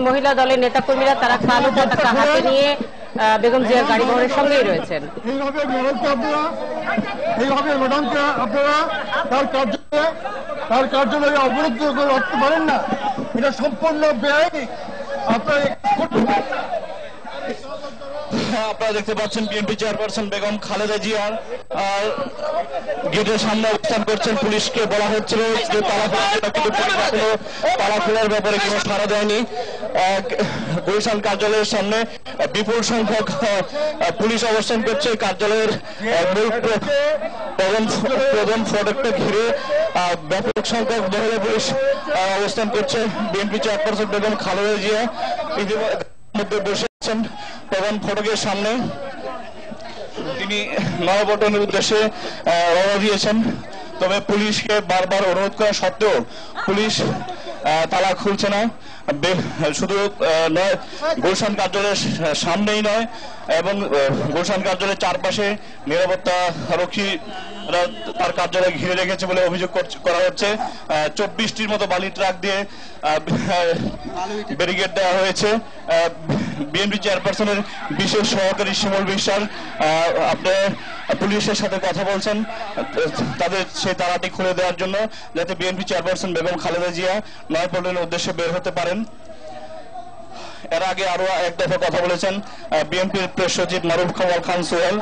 মহিলা দলের নেতাকর্মীরা তারা কালো পতাকা হাতে নিয়ে বেগম জিয়ার গাড়ি বহরের সঙ্গেই রয়েছেন। এইভাবে ম্যাডামকে আপনারা তার কার্যালয়ে অবরুদ্ধ করে রাখতে পারেন না, এটা সম্পূর্ণ বেআইনি। আপনারা দেখতে পাচ্ছেন বিএনপি চেয়ারপারসন বেগম খালেদা জিয়া গেটের সামনে অবস্থান করছেন। পুলিশকে বলা হচ্ছিল যে তালা খোলার ব্যাপারে কোনো সাড়া দেয়নি। গুলশান কার্যালয়ের সামনে বিপুল সংখ্যক পুলিশ অবস্থান করছে। কার্যালয়ের মূল প্রধান ফটকটা ঘিরে ব্যাপক সংখ্যক মহিলা পুলিশ অবস্থান করছে। বিএনপি চেয়ারপারসন বেগম খালেদা জিয়া মধ্যে বসে আছেন প্রধান ফটকের সামনে। তিনি নয়াপল্টনের উদ্দেশ্যে রওনা দিয়েছেন, তবে পুলিশকে বারবার অনুরোধ করা সত্ত্বেও পুলিশ তালা খুলছে না। শুধু নয়, গুলশান কার্যালয়ের সামনেই নয় এবং গুলশান কার্যালয়ের চারপাশে নিরাপত্তা রক্ষী তার কার্যালয় ঘিরে রেখেছে বলে অভিযোগ করা হচ্ছে। 24টির মতো বালি ট্রাক দিয়ে ব্যারিকেড দেওয়া হয়েছে। বিএনপি চেয়ারপারসনের বিশেষ সহকারী শিমুল বিশ্বাস আপনার পুলিশের সাথে কথা বলছেন তাদের সেই তালাটি খুলে দেওয়ার জন্য, যাতে বিএনপি চেয়ারপারসন বেগম খালেদা জিয়া নয়াপল্টনের উদ্দেশ্যে বের হতে পারেন। এর আগে আরো এক দফা কথা বলেছেন বিএনপির প্রেস সচিব মারুফ কামাল খান সোহেল,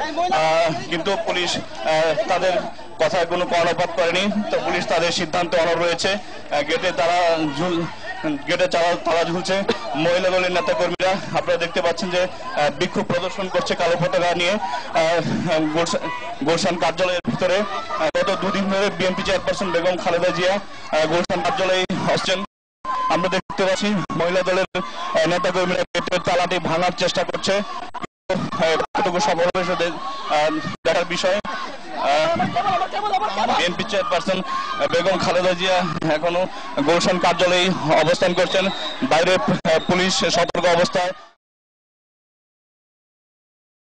কিন্তু পুলিশ তাদের কথায় কোনো কর্ণপাত করেনি। তো পুলিশ তাদের সিদ্ধান্ত অনড় রয়েছে। গেটে তালা ঝুলছে। মহিলা দলের নেতা কর্মীরা আপনারা দেখতে পাচ্ছেন যে বিক্ষোভ প্রদর্শন করছে কালো পতাকা নিয়ে গুলশান কার্যালয়ের ভিতরে। গত দুদিন ধরে বিএনপি চেয়ারপারসন বেগম খালেদা জিয়া গুলশান কার্যালয়ে আসছেন। আমরা দেখতে পাচ্ছি মহিলা দলের নেতা কর্মীরা গেটের তালাটি ভাঙার চেষ্টা করছে। কতটুকু সফল হয়েছে দেখার বিষয়। বিএনপি চেয়ারপারসন বেগম খালেদা জিয়া এখনো গুলশান কার্যালয়ে অবস্থান করছেন। বাইরে পুলিশ সতর্ক অবস্থায়।